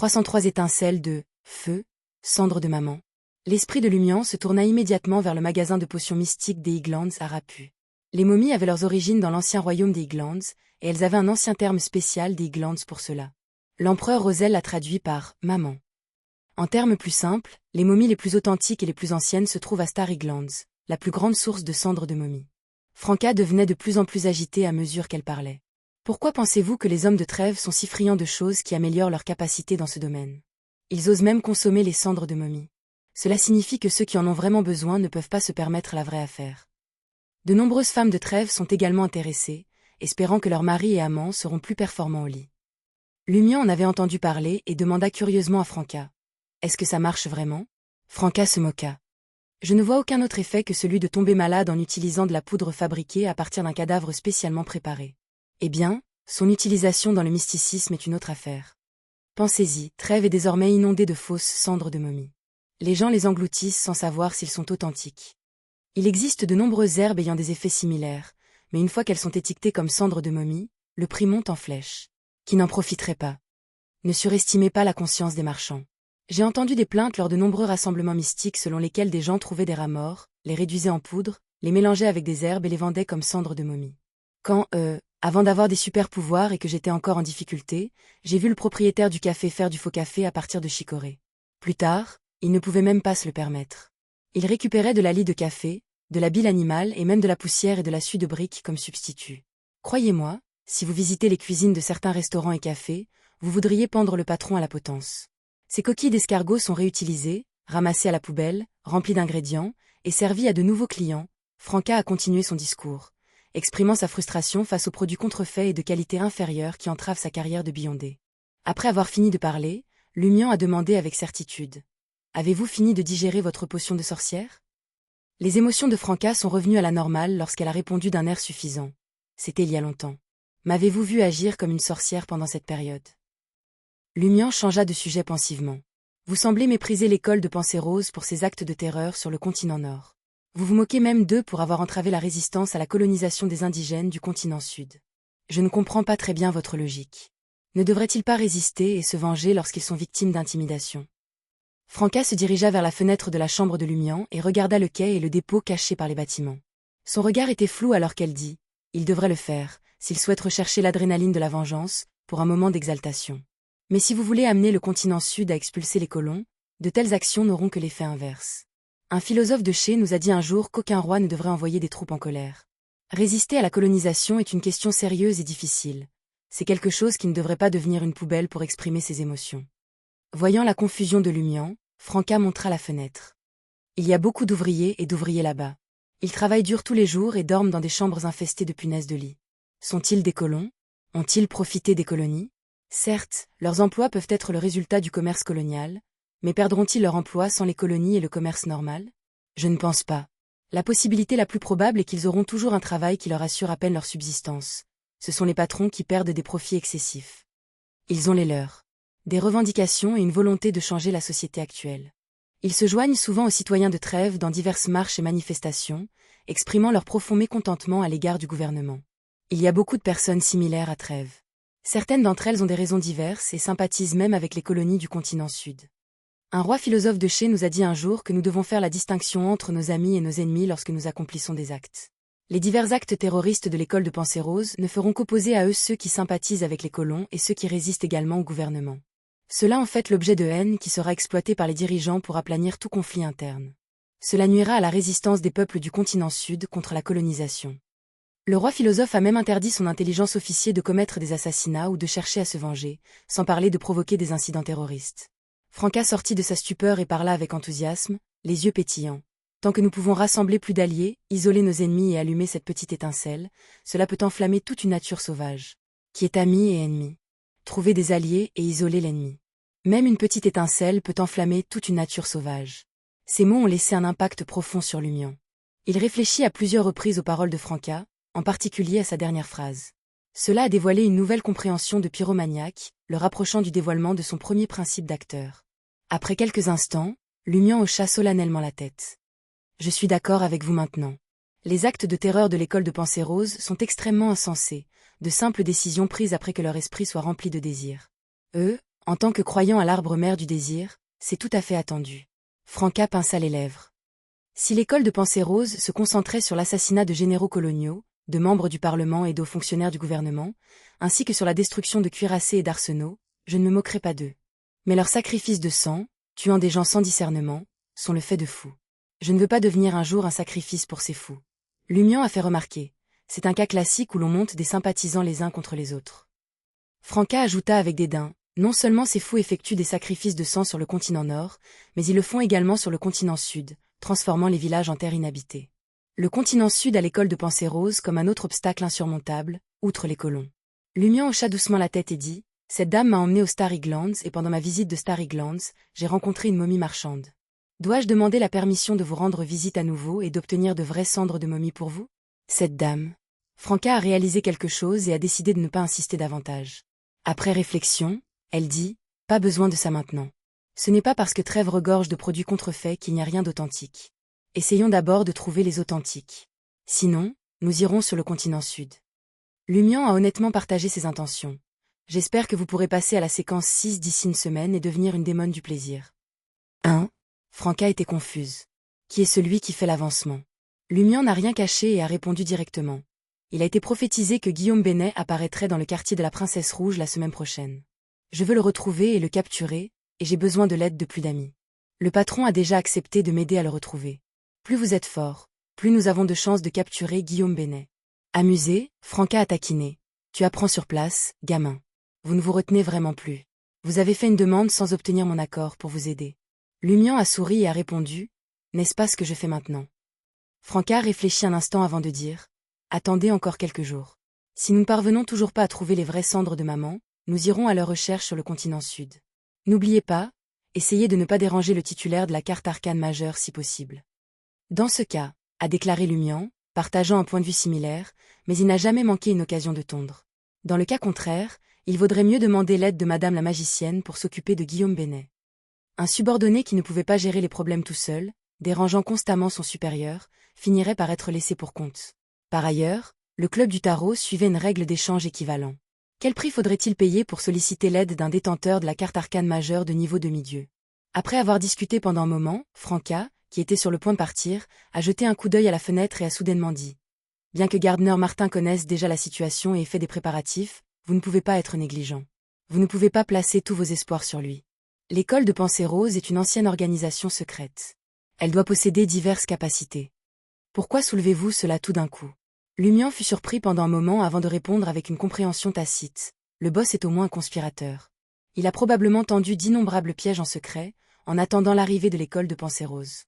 303 étincelles de feu, cendre de maman. L'esprit de Lumian se tourna immédiatement vers le magasin de potions mystiques des Higlands à Rapu. Les momies avaient leurs origines dans l'ancien royaume des Higlands, et elles avaient un ancien terme spécial des Higlands pour cela. L'empereur Rosel l'a traduit par « maman ». En termes plus simples, les momies les plus authentiques et les plus anciennes se trouvent à Star Higlands, la plus grande source de cendres de momies. Franca devenait de plus en plus agitée à mesure qu'elle parlait. Pourquoi pensez-vous que les hommes de Trêve sont si friands de choses qui améliorent leurs capacités dans ce domaine? Ils osent même consommer les cendres de momies. Cela signifie que ceux qui en ont vraiment besoin ne peuvent pas se permettre la vraie affaire. De nombreuses femmes de Trêve sont également intéressées, espérant que leurs maris et amants seront plus performants au lit. Lumian en avait entendu parler et demanda curieusement à Franca. « Est-ce que ça marche vraiment ?» Franca se moqua. « Je ne vois aucun autre effet que celui de tomber malade en utilisant de la poudre fabriquée à partir d'un cadavre spécialement préparé. » Eh bien, son utilisation dans le mysticisme est une autre affaire. Pensez-y, Trêve est désormais inondée de fausses cendres de momies. Les gens les engloutissent sans savoir s'ils sont authentiques. Il existe de nombreuses herbes ayant des effets similaires, mais une fois qu'elles sont étiquetées comme cendres de momie, le prix monte en flèche. Qui n'en profiterait pas? Ne surestimez pas la conscience des marchands. J'ai entendu des plaintes lors de nombreux rassemblements mystiques selon lesquels des gens trouvaient des rats morts, les réduisaient en poudre, les mélangeaient avec des herbes et les vendaient comme cendres de momie. Avant d'avoir des super pouvoirs et que j'étais encore en difficulté, j'ai vu le propriétaire du café faire du faux café à partir de chicorée. Plus tard, il ne pouvait même pas se le permettre. Il récupérait de la lie de café, de la bile animale et même de la poussière et de la suie de briques comme substitut. Croyez-moi, si vous visitez les cuisines de certains restaurants et cafés, vous voudriez pendre le patron à la potence. Ces coquilles d'escargot sont réutilisées, ramassées à la poubelle, remplies d'ingrédients, et servies à de nouveaux clients. Franca a continué son discours, exprimant sa frustration face aux produits contrefaits et de qualité inférieure qui entravent sa carrière de Beyondé. Après avoir fini de parler, Lumian a demandé avec certitude. « Avez-vous fini de digérer votre potion de sorcière ?» Les émotions de Franca sont revenues à la normale lorsqu'elle a répondu d'un air suffisant. C'était il y a longtemps. « M'avez-vous vu agir comme une sorcière pendant cette période ?» Lumian changea de sujet pensivement. « Vous semblez mépriser l'école de Pensée Rose pour ses actes de terreur sur le continent Nord. Vous vous moquez même d'eux pour avoir entravé la résistance à la colonisation des indigènes du continent Sud. Je ne comprends pas très bien votre logique. Ne devraient-ils pas résister et se venger lorsqu'ils sont victimes d'intimidation ?» Franca se dirigea vers la fenêtre de la chambre de Lumian et regarda le quai et le dépôt cachés par les bâtiments. Son regard était flou alors qu'elle dit « Il devrait le faire, s'il souhaite rechercher l'adrénaline de la vengeance, pour un moment d'exaltation. Mais si vous voulez amener le continent Sud à expulser les colons, de telles actions n'auront que l'effet inverse. Un philosophe de chez nous a dit un jour qu'aucun roi ne devrait envoyer des troupes en colère. Résister à la colonisation est une question sérieuse et difficile. C'est quelque chose qui ne devrait pas devenir une poubelle pour exprimer ses émotions. » Voyant la confusion de Lumian, Franca montra la fenêtre. « Il y a beaucoup d'ouvriers et d'ouvriers là-bas. Ils travaillent dur tous les jours et dorment dans des chambres infestées de punaises de lit. Sont-ils des colons? Ont-ils profité des colonies? Certes, leurs emplois peuvent être le résultat du commerce colonial, mais perdront-ils leur emploi sans les colonies et le commerce normal? Je ne pense pas. La possibilité la plus probable est qu'ils auront toujours un travail qui leur assure à peine leur subsistance. Ce sont les patrons qui perdent des profits excessifs. Ils ont les leurs. Des revendications et une volonté de changer la société actuelle. Ils se joignent souvent aux citoyens de Trêve dans diverses marches et manifestations, exprimant leur profond mécontentement à l'égard du gouvernement. Il y a beaucoup de personnes similaires à Trêve. Certaines d'entre elles ont des raisons diverses et sympathisent même avec les colonies du continent Sud. Un roi philosophe de chez nous a dit un jour que nous devons faire la distinction entre nos amis et nos ennemis lorsque nous accomplissons des actes. Les divers actes terroristes de l'école de Pensée Rose ne feront qu'opposer à eux ceux qui sympathisent avec les colons et ceux qui résistent également au gouvernement. Cela en fait l'objet de haine qui sera exploité par les dirigeants pour aplanir tout conflit interne. Cela nuira à la résistance des peuples du continent Sud contre la colonisation. Le roi philosophe a même interdit son intelligence officier de commettre des assassinats ou de chercher à se venger, sans parler de provoquer des incidents terroristes. Franca sortit de sa stupeur et parla avec enthousiasme, les yeux pétillants. Tant que nous pouvons rassembler plus d'alliés, isoler nos ennemis et allumer cette petite étincelle, cela peut enflammer toute une nature sauvage, qui est amie et ennemie. Trouver des alliés et isoler l'ennemi. Même une petite étincelle peut enflammer toute une nature sauvage. Ces mots ont laissé un impact profond sur Lumian. Il réfléchit à plusieurs reprises aux paroles de Franca, en particulier à sa dernière phrase. Cela a dévoilé une nouvelle compréhension de pyromaniaque, le rapprochant du dévoilement de son premier principe d'acteur. Après quelques instants, Lumian hocha solennellement la tête. « Je suis d'accord avec vous maintenant. Les actes de terreur de l'école de Pensée Rose sont extrêmement insensés, de simples décisions prises après que leur esprit soit rempli de désir. Eux, En tant que croyant à l'arbre mère du désir, c'est tout à fait attendu. Franca pinça les lèvres. Si l'école de pensée rose se concentrait sur l'assassinat de généraux coloniaux, de membres du Parlement et d'hauts fonctionnaires du gouvernement, ainsi que sur la destruction de cuirassés et d'arsenaux, je ne me moquerais pas d'eux. Mais leurs sacrifices de sang, tuant des gens sans discernement, sont le fait de fous. Je ne veux pas devenir un jour un sacrifice pour ces fous. Lumian a fait remarquer. C'est un cas classique où l'on monte des sympathisants les uns contre les autres. Franca ajouta avec dédain. Non seulement ces fous effectuent des sacrifices de sang sur le continent nord, mais ils le font également sur le continent sud, transformant les villages en terres inhabitées. Le continent sud a l'école de pensée rose comme un autre obstacle insurmontable, outre les colons. Lumian hocha doucement la tête et dit, « Cette dame m'a emmené au Starry Glands et pendant ma visite de Starry Glands, j'ai rencontré une momie marchande. Dois-je demander la permission de vous rendre visite à nouveau et d'obtenir de vraies cendres de momie pour vous ?» Cette dame. Franca a réalisé quelque chose et a décidé de ne pas insister davantage. Après réflexion, elle dit, « Pas besoin de ça maintenant. Ce n'est pas parce que Trèves regorge de produits contrefaits qu'il n'y a rien d'authentique. Essayons d'abord de trouver les authentiques. Sinon, nous irons sur le continent sud. » Lumian a honnêtement partagé ses intentions. « J'espère que vous pourrez passer à la séquence 6 d'ici une semaine et devenir une démone du plaisir. » 1. Franca était confuse. Qui est celui qui fait l'avancement? Lumian n'a rien caché et a répondu directement. Il a été prophétisé que Guillaume Benet apparaîtrait dans le quartier de la Princesse Rouge la semaine prochaine. Je veux le retrouver et le capturer, et j'ai besoin de l'aide de plus d'amis. Le patron a déjà accepté de m'aider à le retrouver. Plus vous êtes fort, plus nous avons de chances de capturer Guillaume Benet. Amusé, Franca a taquiné. Tu apprends sur place, gamin. Vous ne vous retenez vraiment plus. Vous avez fait une demande sans obtenir mon accord pour vous aider. Lumian a souri et a répondu, n'est-ce pas ce que je fais maintenant? Franca réfléchit un instant avant de dire, attendez encore quelques jours. Si nous ne parvenons toujours pas à trouver les vraies cendres de maman, nous irons à leur recherche sur le continent sud. N'oubliez pas, essayez de ne pas déranger le titulaire de la carte arcane majeure si possible. Dans ce cas, a déclaré Lumian, partageant un point de vue similaire, mais il n'a jamais manqué une occasion de tondre. Dans le cas contraire, il vaudrait mieux demander l'aide de Madame la magicienne pour s'occuper de Guillaume Benet. Un subordonné qui ne pouvait pas gérer les problèmes tout seul, dérangeant constamment son supérieur, finirait par être laissé pour compte. Par ailleurs, le club du tarot suivait une règle d'échange équivalent. Quel prix faudrait-il payer pour solliciter l'aide d'un détenteur de la carte arcane majeure de niveau demi-dieu? Après avoir discuté pendant un moment, Franca, qui était sur le point de partir, a jeté un coup d'œil à la fenêtre et a soudainement dit. Bien que Gardner Martin connaisse déjà la situation et ait fait des préparatifs, vous ne pouvez pas être négligent. Vous ne pouvez pas placer tous vos espoirs sur lui. L'école de pensée rose est une ancienne organisation secrète. Elle doit posséder diverses capacités. Pourquoi soulevez-vous cela tout d'un coup? Lumian fut surpris pendant un moment avant de répondre avec une compréhension tacite. Le boss est au moins un conspirateur. Il a probablement tendu d'innombrables pièges en secret, en attendant l'arrivée de l'école de pensée rose.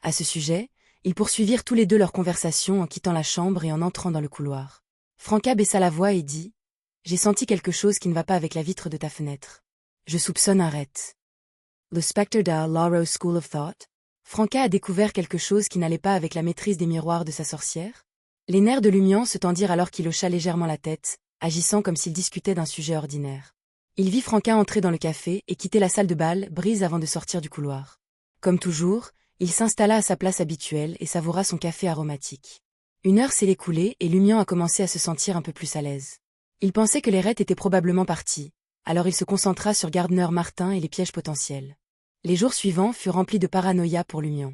À ce sujet, ils poursuivirent tous les deux leur conversation en quittant la chambre et en entrant dans le couloir. Franca baissa la voix et dit « J'ai senti quelque chose qui ne va pas avec la vitre de ta fenêtre. Je soupçonne un ret. » Le Spectre de Laurel School of Thought. Franca a découvert quelque chose qui n'allait pas avec la maîtrise des miroirs de sa sorcière. Les nerfs de Lumian se tendirent alors qu'il hocha légèrement la tête, agissant comme s'il discutait d'un sujet ordinaire. Il vit Franca entrer dans le café et quitter la salle de bal brise avant de sortir du couloir. Comme toujours, il s'installa à sa place habituelle et savoura son café aromatique. Une heure s'est écoulée et Lumian a commencé à se sentir un peu plus à l'aise. Il pensait que les rêtes étaient probablement partis, alors il se concentra sur Gardner Martin et les pièges potentiels. Les jours suivants furent remplis de paranoïa pour Lumian.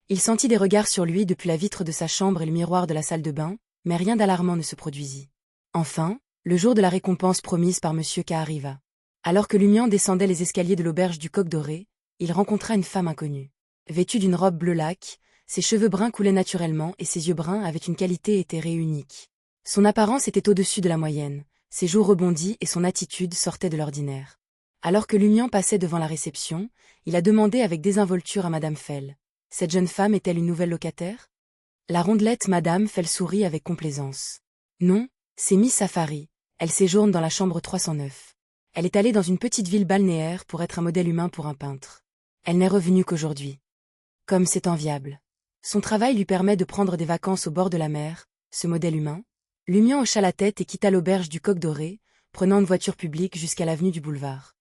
Il sentit des regards sur lui depuis la vitre de sa chambre et le miroir de la salle de bain, mais rien d'alarmant ne se produisit. Enfin, le jour de la récompense promise par Monsieur K arriva. Alors que Lumian descendait les escaliers de l'auberge du Coq Doré, il rencontra une femme inconnue. Vêtue d'une robe bleu lac, ses cheveux bruns coulaient naturellement et ses yeux bruns avaient une qualité éthérée unique. Son apparence était au-dessus de la moyenne, ses joues rebondies et son attitude sortaient de l'ordinaire. Alors que Lumian passait devant la réception, il a demandé avec désinvolture à Madame Fell. Cette jeune femme est-elle une nouvelle locataire? La rondelette Madame Fell sourit avec complaisance. Non, c'est Miss Safari, elle séjourne dans la chambre 309. Elle est allée dans une petite ville balnéaire pour être un modèle humain pour un peintre. Elle n'est revenue qu'aujourd'hui. Comme c'est enviable. Son travail lui permet de prendre des vacances au bord de la mer, ce modèle humain. Lumian hocha la tête et quitta l'auberge du Coq Doré, prenant une voiture publique jusqu'à l'avenue du Boulevard.